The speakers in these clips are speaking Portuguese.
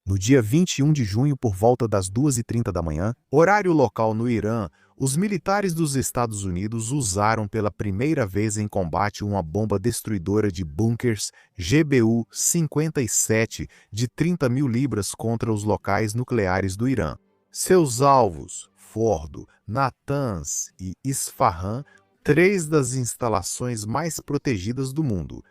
No dia 21 de junho, por volta das 2h30 da manhã, horário local no Irã, os militares dos Estados Unidos usaram pela primeira vez em combate uma bomba destruidora de bunkers GBU-57 de 30 mil libras contra os locais nucleares do Irã. Seus alvos, Fordo, Natanz e Isfahan, três das instalações mais protegidas do mundo.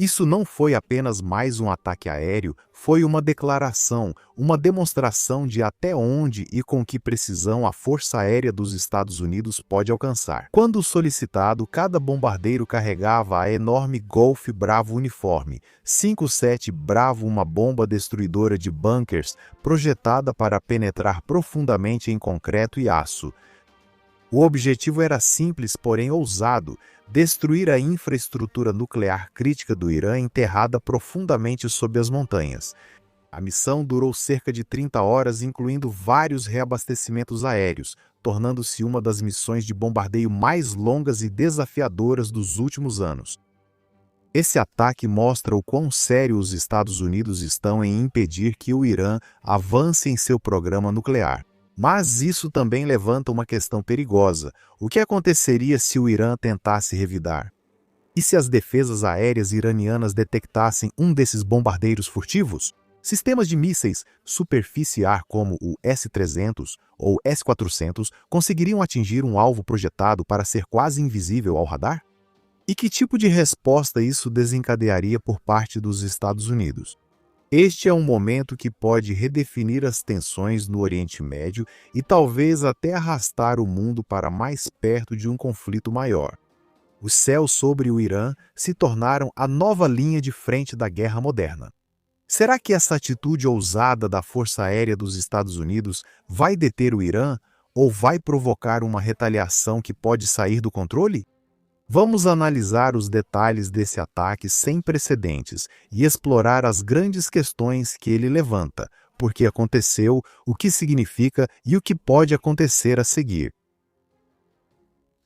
Isso não foi apenas mais um ataque aéreo, foi uma declaração, uma demonstração de até onde e com que precisão a Força Aérea dos Estados Unidos pode alcançar. Quando solicitado, cada bombardeiro carregava a enorme Golf Bravo uniforme, 57 Bravo, uma bomba destruidora de bunkers projetada para penetrar profundamente em concreto e aço. O objetivo era simples, porém ousado: destruir a infraestrutura nuclear crítica do Irã enterrada profundamente sob as montanhas. A missão durou cerca de 30 horas, incluindo vários reabastecimentos aéreos, tornando-se uma das missões de bombardeio mais longas e desafiadoras dos últimos anos. Esse ataque mostra o quão sério os Estados Unidos estão em impedir que o Irã avance em seu programa nuclear. Mas isso também levanta uma questão perigosa. O que aconteceria se o Irã tentasse revidar? E se as defesas aéreas iranianas detectassem um desses bombardeiros furtivos? Sistemas de mísseis superfície-ar como o S-300 ou S-400 conseguiriam atingir um alvo projetado para ser quase invisível ao radar? E que tipo de resposta isso desencadearia por parte dos Estados Unidos? Este é um momento que pode redefinir as tensões no Oriente Médio e talvez até arrastar o mundo para mais perto de um conflito maior. Os céus sobre o Irã se tornaram a nova linha de frente da guerra moderna. Será que essa atitude ousada da Força Aérea dos Estados Unidos vai deter o Irã ou vai provocar uma retaliação que pode sair do controle? Vamos analisar os detalhes desse ataque sem precedentes e explorar as grandes questões que ele levanta, por que aconteceu, o que significa e o que pode acontecer a seguir.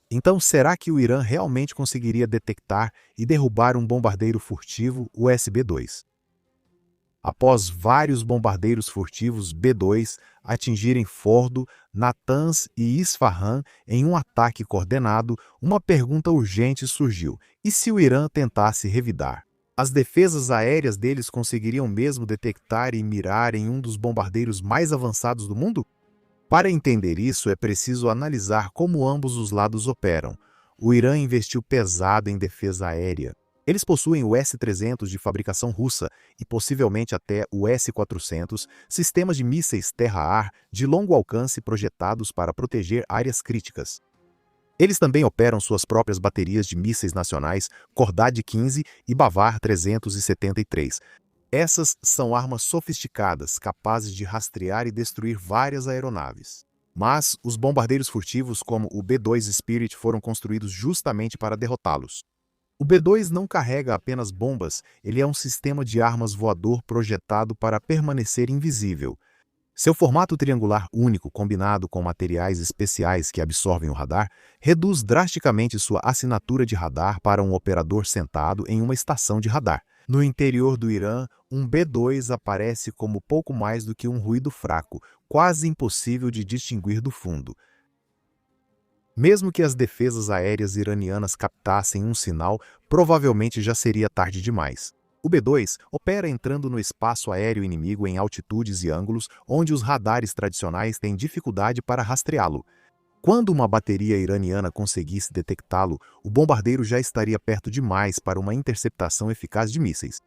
Então, será que o Irã realmente conseguiria detectar e derrubar um bombardeiro furtivo, o SB-2? Após vários bombardeiros furtivos B-2 atingirem Fordo, Natanz e Isfahan em um ataque coordenado, uma pergunta urgente surgiu: e se o Irã tentasse revidar? As defesas aéreas deles conseguiriam mesmo detectar e mirar em um dos bombardeiros mais avançados do mundo? Para entender isso, é preciso analisar como ambos os lados operam. O Irã investiu pesado em defesa aérea. Eles possuem o S-300 de fabricação russa e possivelmente até o S-400, sistemas de mísseis terra-ar de longo alcance projetados para proteger áreas críticas. Eles também operam suas próprias baterias de mísseis nacionais Khordad-15 e Bavar 373. Essas são armas sofisticadas, capazes de rastrear e destruir várias aeronaves. Mas os bombardeiros furtivos como o B-2 Spirit foram construídos justamente para derrotá-los. O B-2 não carrega apenas bombas, ele é um sistema de armas voador projetado para permanecer invisível. Seu formato triangular único, combinado com materiais especiais que absorvem o radar, reduz drasticamente sua assinatura de radar para um operador sentado em uma estação de radar. No interior do Irã, um B-2 aparece como pouco mais do que um ruído fraco, quase impossível de distinguir do fundo. Mesmo que as defesas aéreas iranianas captassem um sinal, provavelmente já seria tarde demais. O B-2 opera entrando no espaço aéreo inimigo em altitudes e ângulos onde os radares tradicionais têm dificuldade para rastreá-lo. Quando uma bateria iraniana conseguisse detectá-lo, o bombardeiro já estaria perto demais para uma interceptação eficaz de mísseis.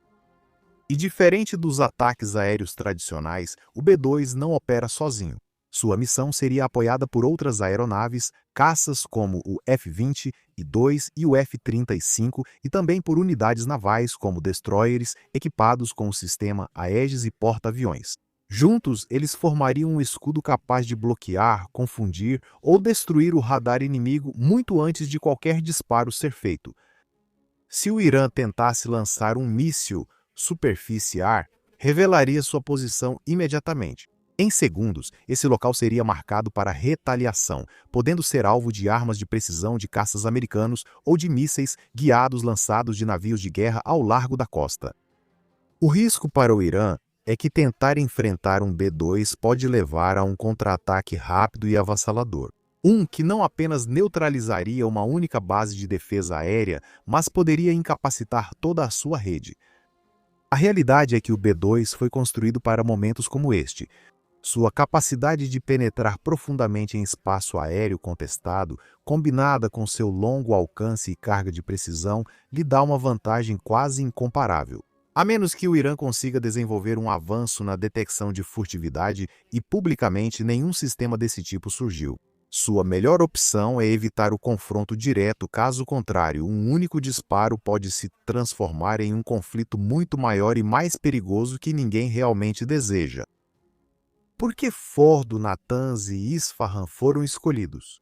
E diferente dos ataques aéreos tradicionais, o B-2 não opera sozinho. Sua missão seria apoiada por outras aeronaves, caças como o F-22 e o F-35 e também por unidades navais como destroyers equipados com o sistema Aegis e porta-aviões. Juntos, eles formariam um escudo capaz de bloquear, confundir ou destruir o radar inimigo muito antes de qualquer disparo ser feito. Se o Irã tentasse lançar um míssil superfície-ar, revelaria sua posição imediatamente. Em segundos, esse local seria marcado para retaliação, podendo ser alvo de armas de precisão de caças americanos ou de mísseis guiados lançados de navios de guerra ao largo da costa. O risco para o Irã é que tentar enfrentar um B-2 pode levar a um contra-ataque rápido e avassalador. Que não apenas neutralizaria uma única base de defesa aérea, mas poderia incapacitar toda a sua rede. A realidade é que o B-2 foi construído para momentos como este. Sua capacidade de penetrar profundamente em espaço aéreo contestado, combinada com seu longo alcance e carga de precisão, lhe dá uma vantagem quase incomparável. A menos que o Irã consiga desenvolver um avanço na detecção de furtividade e publicamente nenhum sistema desse tipo surgiu. Sua melhor opção é evitar o confronto direto, caso contrário, um único disparo pode se transformar em um conflito muito maior e mais perigoso que ninguém realmente deseja. Por que Fordo, Natanz e Isfahan foram escolhidos?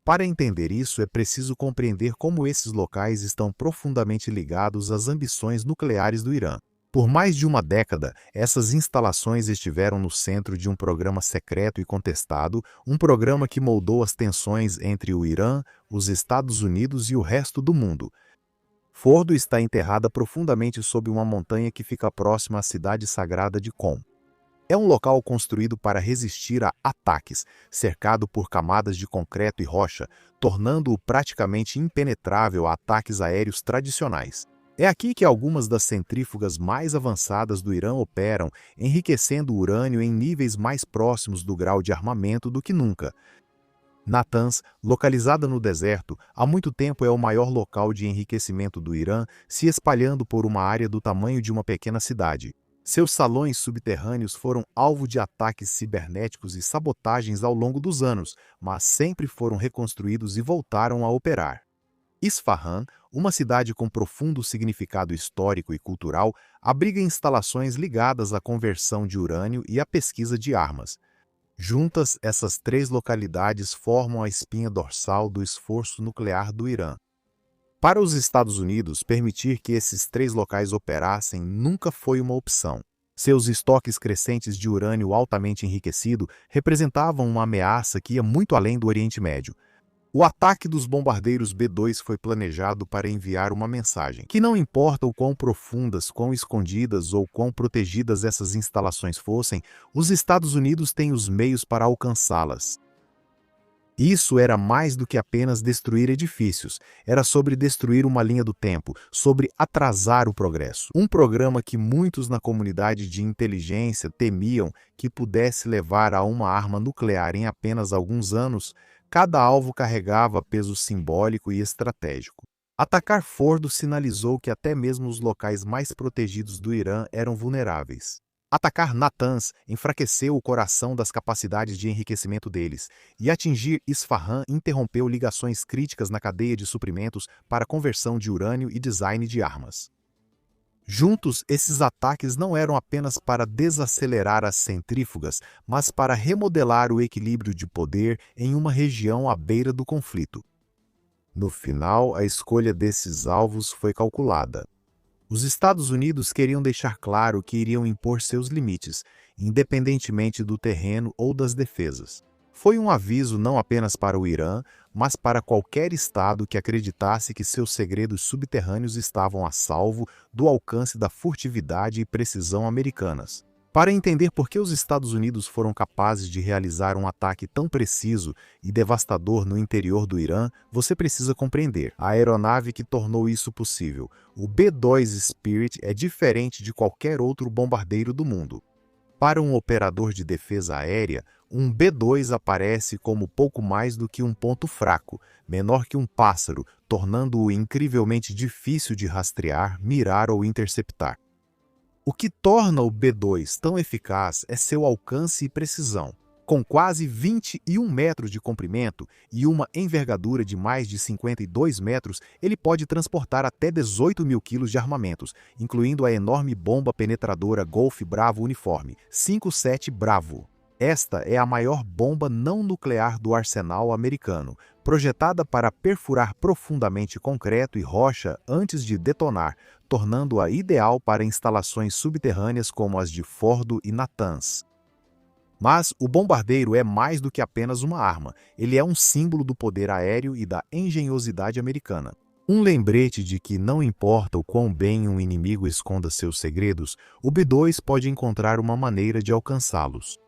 Para entender isso, é preciso compreender como esses locais estão profundamente ligados às ambições nucleares do Irã. Por mais de uma década, essas instalações estiveram no centro de um programa secreto e contestado, um programa que moldou as tensões entre o Irã, os Estados Unidos e o resto do mundo. Fordo está enterrada profundamente sob uma montanha que fica próxima à cidade sagrada de Qom. É um local construído para resistir a ataques, cercado por camadas de concreto e rocha, tornando-o praticamente impenetrável a ataques aéreos tradicionais. É aqui que algumas das centrífugas mais avançadas do Irã operam, enriquecendo o urânio em níveis mais próximos do grau de armamento do que nunca. Natanz, localizada no deserto, há muito tempo é o maior local de enriquecimento do Irã, se espalhando por uma área do tamanho de uma pequena cidade. Seus salões subterrâneos foram alvo de ataques cibernéticos e sabotagens ao longo dos anos, mas sempre foram reconstruídos e voltaram a operar. Isfahan, uma cidade com profundo significado histórico e cultural, abriga instalações ligadas à conversão de urânio e à pesquisa de armas. Juntas, essas três localidades formam a espinha dorsal do esforço nuclear do Irã. Para os Estados Unidos, permitir que esses três locais operassem nunca foi uma opção. Seus estoques crescentes de urânio altamente enriquecido representavam uma ameaça que ia muito além do Oriente Médio. O ataque dos bombardeiros B-2 foi planejado para enviar uma mensagem, que não importa o quão profundas, quão escondidas ou quão protegidas essas instalações fossem, os Estados Unidos têm os meios para alcançá-las. Isso era mais do que apenas destruir edifícios, era sobre destruir uma linha do tempo, sobre atrasar o progresso. Um programa que muitos na comunidade de inteligência temiam que pudesse levar a uma arma nuclear em apenas alguns anos, cada alvo carregava peso simbólico e estratégico. Atacar Fordo sinalizou que até mesmo os locais mais protegidos do Irã eram vulneráveis. Atacar Natanz enfraqueceu o coração das capacidades de enriquecimento deles, e atingir Isfahan interrompeu ligações críticas na cadeia de suprimentos para conversão de urânio e design de armas. Juntos, esses ataques não eram apenas para desacelerar as centrífugas, mas para remodelar o equilíbrio de poder em uma região à beira do conflito. No final, a escolha desses alvos foi calculada. Os Estados Unidos queriam deixar claro que iriam impor seus limites, independentemente do terreno ou das defesas. Foi um aviso não apenas para o Irã, mas para qualquer estado que acreditasse que seus segredos subterrâneos estavam a salvo do alcance da furtividade e precisão americanas. Para entender por que os Estados Unidos foram capazes de realizar um ataque tão preciso e devastador no interior do Irã, você precisa compreender a aeronave que tornou isso possível. O B-2 Spirit é diferente de qualquer outro bombardeiro do mundo. Para um operador de defesa aérea, um B-2 aparece como pouco mais do que um ponto fraco, menor que um pássaro, tornando-o incrivelmente difícil de rastrear, mirar ou interceptar. O que torna o B-2 tão eficaz é seu alcance e precisão. Com quase 21 metros de comprimento e uma envergadura de mais de 52 metros, ele pode transportar até 18 mil quilos de armamentos, incluindo a enorme bomba penetradora Golf Bravo Uniforme 57 Bravo. Esta é a maior bomba não nuclear do arsenal americano, projetada para perfurar profundamente concreto e rocha antes de detonar, tornando-a ideal para instalações subterrâneas como as de Fordo e Natanz. Mas o bombardeiro é mais do que apenas uma arma, ele é um símbolo do poder aéreo e da engenhosidade americana. Um lembrete de que não importa o quão bem um inimigo esconda seus segredos, o B-2 pode encontrar uma maneira de alcançá-los.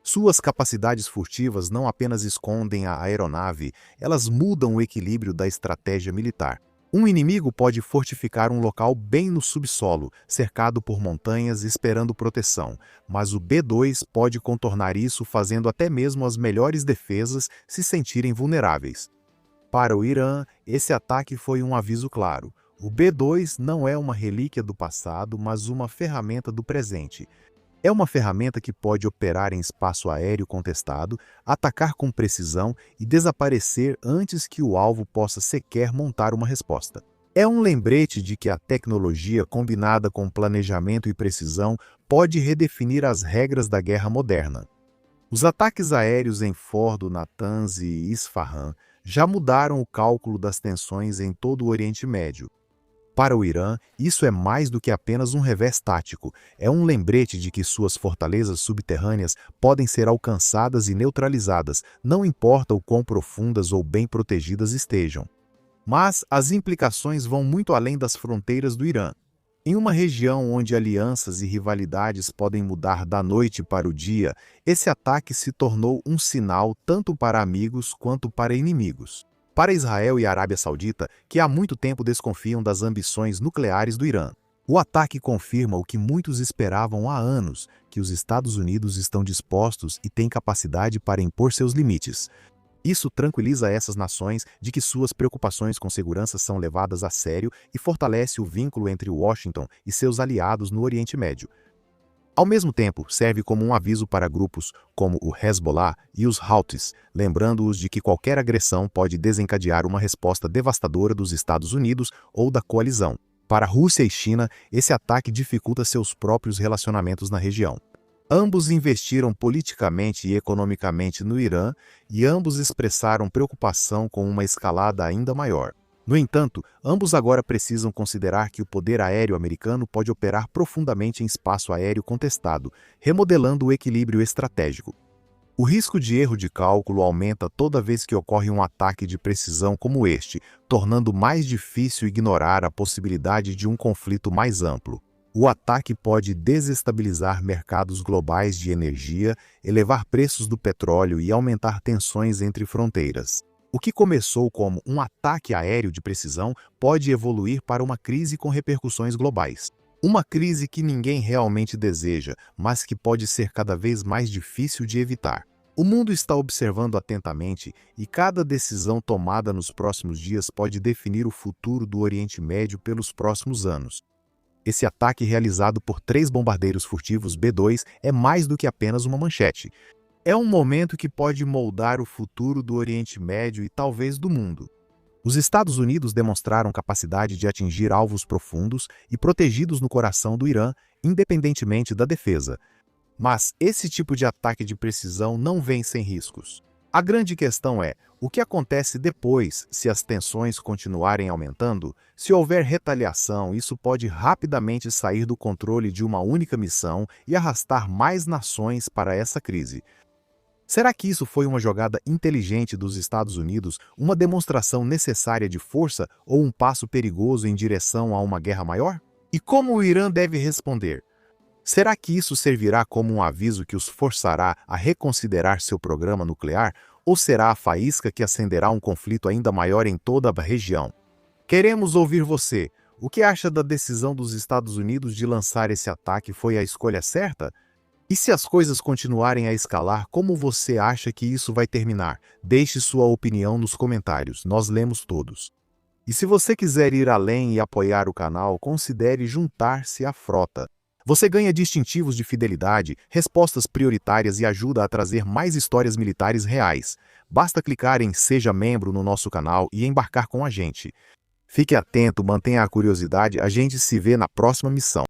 Suas capacidades furtivas não apenas escondem a aeronave, elas mudam o equilíbrio da estratégia militar. Um inimigo pode fortificar um local bem no subsolo, cercado por montanhas esperando proteção, mas o B-2 pode contornar isso fazendo até mesmo as melhores defesas se sentirem vulneráveis. Para o Irã, esse ataque foi um aviso claro. O B-2 não é uma relíquia do passado, mas uma ferramenta do presente. É uma ferramenta que pode operar em espaço aéreo contestado, atacar com precisão e desaparecer antes que o alvo possa sequer montar uma resposta. É um lembrete de que a tecnologia, combinada com planejamento e precisão, pode redefinir as regras da guerra moderna. Os ataques aéreos em Fordo, Natanz e Isfahan já mudaram o cálculo das tensões em todo o Oriente Médio. Para o Irã, isso é mais do que apenas um revés tático, é um lembrete de que suas fortalezas subterrâneas podem ser alcançadas e neutralizadas, não importa o quão profundas ou bem protegidas estejam. Mas as implicações vão muito além das fronteiras do Irã. Em uma região onde alianças e rivalidades podem mudar da noite para o dia, esse ataque se tornou um sinal tanto para amigos quanto para inimigos. Para Israel e a Arábia Saudita, que há muito tempo desconfiam das ambições nucleares do Irã, o ataque confirma o que muitos esperavam há anos, que os Estados Unidos estão dispostos e têm capacidade para impor seus limites. Isso tranquiliza essas nações de que suas preocupações com segurança são levadas a sério e fortalece o vínculo entre Washington e seus aliados no Oriente Médio. Ao mesmo tempo, serve como um aviso para grupos como o Hezbollah e os Houthis, lembrando-os de que qualquer agressão pode desencadear uma resposta devastadora dos Estados Unidos ou da coalizão. Para a Rússia e China, esse ataque dificulta seus próprios relacionamentos na região. Ambos investiram politicamente e economicamente no Irã e ambos expressaram preocupação com uma escalada ainda maior. No entanto, ambos agora precisam considerar que o poder aéreo americano pode operar profundamente em espaço aéreo contestado, remodelando o equilíbrio estratégico. O risco de erro de cálculo aumenta toda vez que ocorre um ataque de precisão como este, tornando mais difícil ignorar a possibilidade de um conflito mais amplo. O ataque pode desestabilizar mercados globais de energia, elevar preços do petróleo e aumentar tensões entre fronteiras. O que começou como um ataque aéreo de precisão pode evoluir para uma crise com repercussões globais. Uma crise que ninguém realmente deseja, mas que pode ser cada vez mais difícil de evitar. O mundo está observando atentamente e cada decisão tomada nos próximos dias pode definir o futuro do Oriente Médio pelos próximos anos. Esse ataque realizado por 3 bombardeiros furtivos B-2 é mais do que apenas uma manchete. É um momento que pode moldar o futuro do Oriente Médio e talvez do mundo. Os Estados Unidos demonstraram capacidade de atingir alvos profundos e protegidos no coração do Irã, independentemente da defesa. Mas esse tipo de ataque de precisão não vem sem riscos. A grande questão é, o que acontece depois se as tensões continuarem aumentando? Se houver retaliação, isso pode rapidamente sair do controle de uma única missão e arrastar mais nações para essa crise. Será que isso foi uma jogada inteligente dos Estados Unidos, uma demonstração necessária de força ou um passo perigoso em direção a uma guerra maior? E como o Irã deve responder? Será que isso servirá como um aviso que os forçará a reconsiderar seu programa nuclear, ou será a faísca que acenderá um conflito ainda maior em toda a região? Queremos ouvir você. O que acha da decisão dos Estados Unidos de lançar esse ataque? Foi a escolha certa? E se as coisas continuarem a escalar, como você acha que isso vai terminar? Deixe sua opinião nos comentários, nós lemos todos. E se você quiser ir além e apoiar o canal, considere juntar-se à frota. Você ganha distintivos de fidelidade, respostas prioritárias e ajuda a trazer mais histórias militares reais. Basta clicar em Seja Membro no nosso canal e embarcar com a gente. Fique atento, mantenha a curiosidade, a gente se vê na próxima missão.